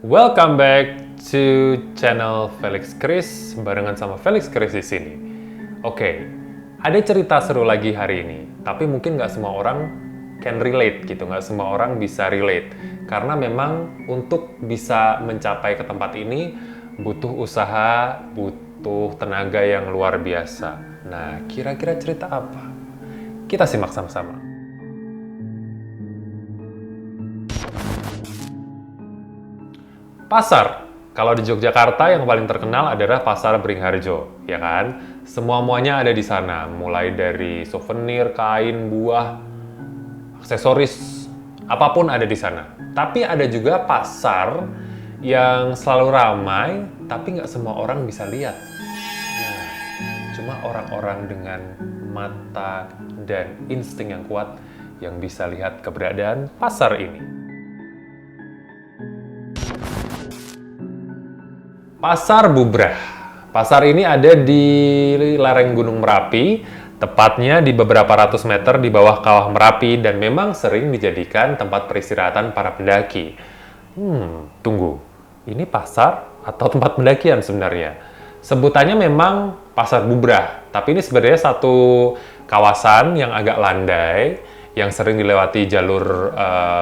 Welcome back to channel Felix Chris, barengan sama Felix Chris di sini. Oke, ada cerita seru lagi hari ini, tapi mungkin nggak semua orang can relate gitu, nggak semua orang bisa relate. Karena memang untuk bisa mencapai ke tempat ini butuh usaha, butuh tenaga yang luar biasa. Nah, kira-kira cerita apa? Kita simak sama-sama. Pasar. Kalau di Yogyakarta yang paling terkenal adalah Pasar Beringharjo, ya kan? Semua-muanya ada di sana, mulai dari souvenir, kain, buah, aksesoris, apapun ada di sana. Tapi ada juga pasar yang selalu ramai, tapi nggak semua orang bisa lihat. Nah, cuma orang-orang dengan mata dan insting yang kuat yang bisa lihat keberadaan pasar ini. Pasar Bubrah. Pasar ini ada di lereng Gunung Merapi, tepatnya di beberapa ratus meter di bawah kawah Merapi, dan memang sering dijadikan tempat peristirahatan para pendaki. Tunggu, ini pasar atau tempat pendakian sebenarnya? Sebutannya memang Pasar Bubrah, tapi ini sebenarnya satu kawasan yang agak landai, yang sering dilewati jalur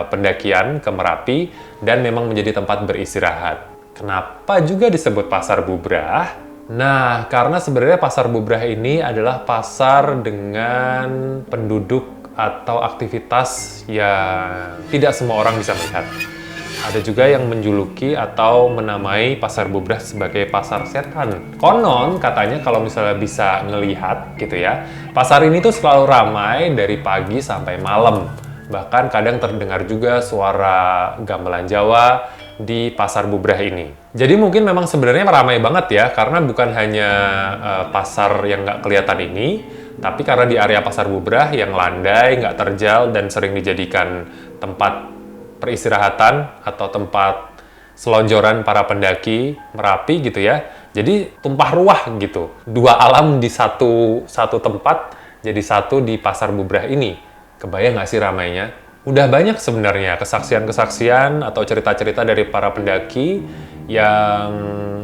pendakian ke Merapi, dan memang menjadi tempat beristirahat. Kenapa juga disebut Pasar Bubrah? Nah, karena sebenarnya Pasar Bubrah ini adalah pasar dengan penduduk atau aktivitas yang tidak semua orang bisa melihat. Ada juga yang menjuluki atau menamai Pasar Bubrah sebagai pasar setan. Konon katanya kalau misalnya bisa ngelihat gitu ya, pasar ini tuh selalu ramai dari pagi sampai malam. Bahkan kadang terdengar juga suara gamelan Jawa di Pasar Bubrah ini. Jadi mungkin memang sebenarnya ramai banget ya, karena bukan hanya pasar yang nggak kelihatan ini, tapi karena di area Pasar Bubrah yang landai, nggak terjal, dan sering dijadikan tempat peristirahatan atau tempat selonjoran para pendaki Merapi gitu ya. Jadi tumpah ruah gitu. Dua alam di satu tempat, jadi satu di Pasar Bubrah ini. Kebayang nggak sih ramainya? Udah banyak sebenarnya kesaksian-kesaksian atau cerita-cerita dari para pendaki yang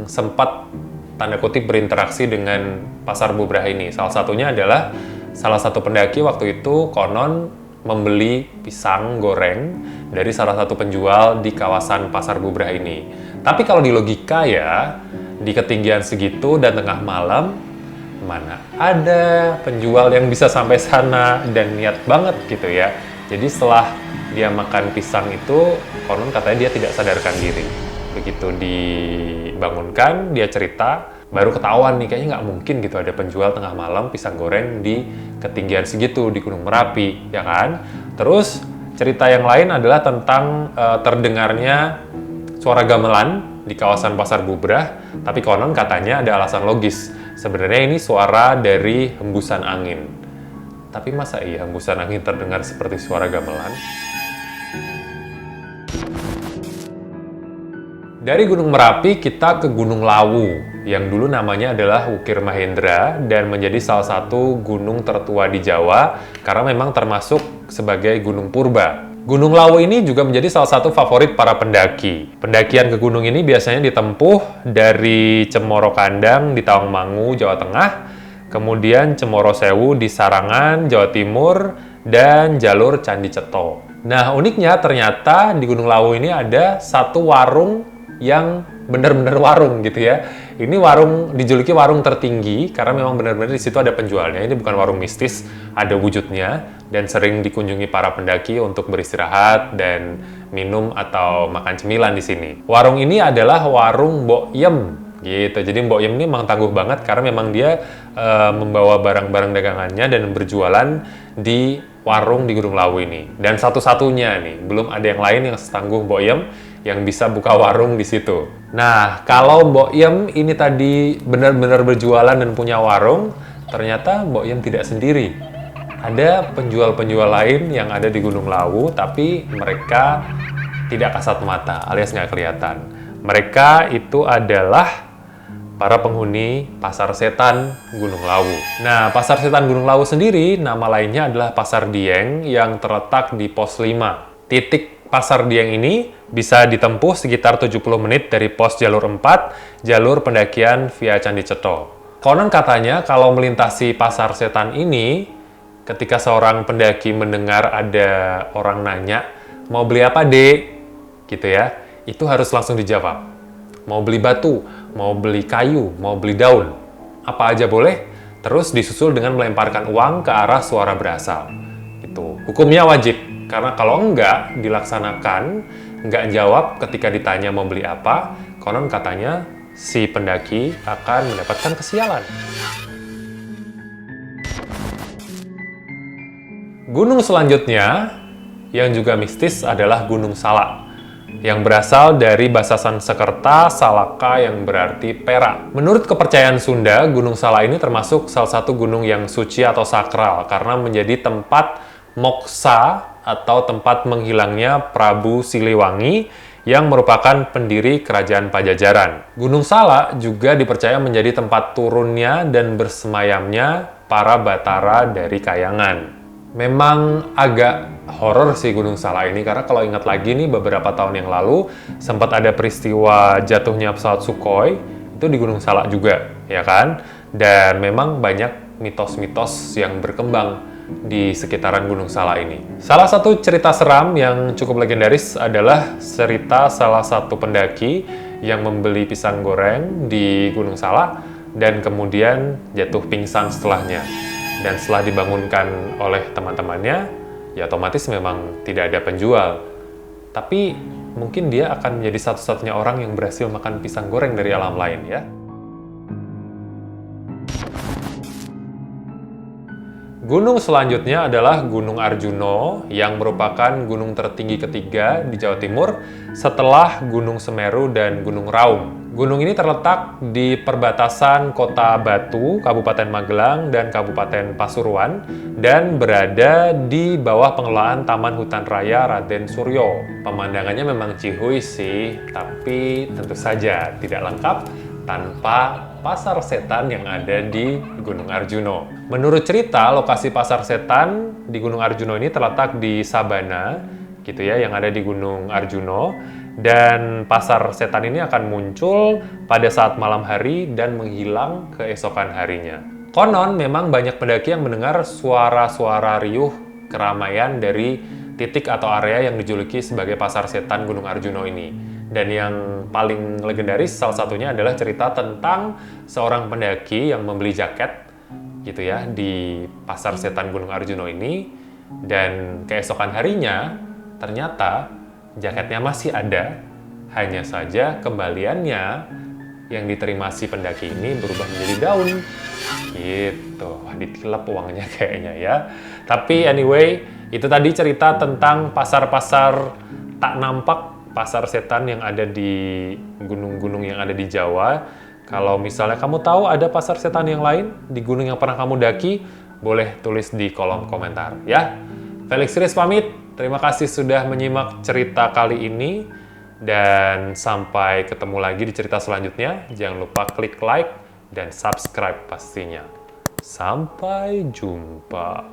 sempat tanda kutip berinteraksi dengan Pasar Bubrah ini. Salah satunya adalah salah satu pendaki waktu itu konon membeli pisang goreng dari salah satu penjual di kawasan Pasar Bubrah ini. Tapi kalau di logika ya, di ketinggian segitu dan tengah malam, mana ada penjual yang bisa sampai sana dan niat banget gitu ya. Jadi setelah dia makan pisang itu, konon katanya dia tidak sadarkan diri. Begitu dibangunkan, dia cerita, baru ketahuan nih, kayaknya nggak mungkin gitu ada penjual tengah malam pisang goreng di ketinggian segitu, di Gunung Merapi, ya kan? Terus cerita yang lain adalah tentang terdengarnya suara gamelan di kawasan Pasar Bubrah, tapi konon katanya ada alasan logis. Sebenarnya ini suara dari hembusan angin. Tapi masa iya hembusan angin terdengar seperti suara gamelan? Dari Gunung Merapi kita ke Gunung Lawu, yang dulu namanya adalah Wukir Mahendra dan menjadi salah satu gunung tertua di Jawa karena memang termasuk sebagai gunung purba. Gunung Lawu ini juga menjadi salah satu favorit para pendaki. Pendakian ke gunung ini biasanya ditempuh dari Cemoro Kandang di Tawangmangu, Jawa Tengah, kemudian Cemoro Sewu di Sarangan, Jawa Timur, dan jalur Candi Ceto. Nah, uniknya ternyata di Gunung Lawu ini ada satu warung yang benar-benar warung gitu ya. Ini warung dijuluki warung tertinggi karena memang benar-benar di situ ada penjualnya. Ini bukan warung mistis, ada wujudnya dan sering dikunjungi para pendaki untuk beristirahat dan minum atau makan cemilan di sini. Warung ini adalah warung Mbok Yem gitu. Jadi Mbok Yem ini memang tangguh banget karena memang dia membawa barang-barang dagangannya dan berjualan di warung di Gunung Lawu ini. Dan satu-satunya nih, belum ada yang lain yang setangguh Mbok Yem yang bisa buka warung di situ. Nah, kalau Mbok Yem ini tadi benar-benar berjualan dan punya warung, ternyata Mbok Yem tidak sendiri. Ada penjual-penjual lain yang ada di Gunung Lawu, tapi mereka tidak kasat mata, alias nggak kelihatan. Mereka itu adalah para penghuni Pasar Setan Gunung Lawu. Nah, Pasar Setan Gunung Lawu sendiri, nama lainnya adalah Pasar Dieng yang terletak di pos 5. Titik Pasar Dieng ini bisa ditempuh sekitar 70 menit dari pos jalur 4, jalur pendakian via Candi Cetho. Konon katanya kalau melintasi Pasar Setan ini, ketika seorang pendaki mendengar ada orang nanya, mau beli apa dek? Gitu ya, itu harus langsung dijawab. Mau beli batu, mau beli kayu, mau beli daun, apa aja boleh, terus disusul dengan melemparkan uang ke arah suara berasal. Gitu. Hukumnya wajib, karena kalau enggak dilaksanakan, enggak jawab ketika ditanya mau beli apa, konon katanya si pendaki akan mendapatkan kesialan. Gunung selanjutnya yang juga mistis adalah Gunung Salak, yang berasal dari bahasa Sanskerta Salaka yang berarti perak. Menurut kepercayaan Sunda, Gunung Salak ini termasuk salah satu gunung yang suci atau sakral karena menjadi tempat moksa atau tempat menghilangnya Prabu Siliwangi yang merupakan pendiri kerajaan Pajajaran. Gunung Salak juga dipercaya menjadi tempat turunnya dan bersemayamnya para batara dari Kayangan. Memang agak horor sih Gunung Salak ini, karena kalau ingat lagi nih beberapa tahun yang lalu sempat ada peristiwa jatuhnya pesawat Sukhoi itu di Gunung Salak juga, ya kan? Dan memang banyak mitos-mitos yang berkembang di sekitaran Gunung Salak ini. Salah satu cerita seram yang cukup legendaris adalah cerita salah satu pendaki yang membeli pisang goreng di Gunung Salak dan kemudian jatuh pingsan setelahnya. Dan setelah dibangunkan oleh teman-temannya, ya otomatis memang tidak ada penjual. Tapi mungkin dia akan menjadi satu-satunya orang yang berhasil makan pisang goreng dari alam lain ya. Gunung selanjutnya adalah Gunung Arjuno yang merupakan gunung tertinggi ketiga di Jawa Timur setelah Gunung Semeru dan Gunung Raung. Gunung ini terletak di perbatasan Kota Batu, Kabupaten Magelang, dan Kabupaten Pasuruan, dan berada di bawah pengelolaan Taman Hutan Raya Raden Suryo. Pemandangannya memang cihuy sih, tapi tentu saja tidak lengkap tanpa Pasar Setan yang ada di Gunung Arjuno. Menurut cerita, lokasi Pasar Setan di Gunung Arjuno ini terletak di Sabana, gitu ya, yang ada di Gunung Arjuno. Dan Pasar Setan ini akan muncul pada saat malam hari dan menghilang keesokan harinya. Konon memang banyak pendaki yang mendengar suara-suara riuh keramaian dari titik atau area yang dijuluki sebagai Pasar Setan Gunung Arjuno ini. Dan yang paling legendaris salah satunya adalah cerita tentang seorang pendaki yang membeli jaket gitu ya di Pasar Setan Gunung Arjuno ini, dan keesokan harinya ternyata jaketnya masih ada, hanya saja kembaliannya yang diterima si pendaki ini berubah menjadi daun. Gitu, wah ditilep uangnya kayaknya ya. Tapi anyway, itu tadi cerita tentang pasar-pasar tak nampak, pasar setan yang ada di gunung-gunung yang ada di Jawa. Kalau misalnya kamu tahu ada pasar setan yang lain di gunung yang pernah kamu daki, boleh tulis di kolom komentar ya. Felix Riz pamit. Terima kasih sudah menyimak cerita kali ini, dan sampai ketemu lagi di cerita selanjutnya. Jangan lupa klik like dan subscribe pastinya. Sampai jumpa.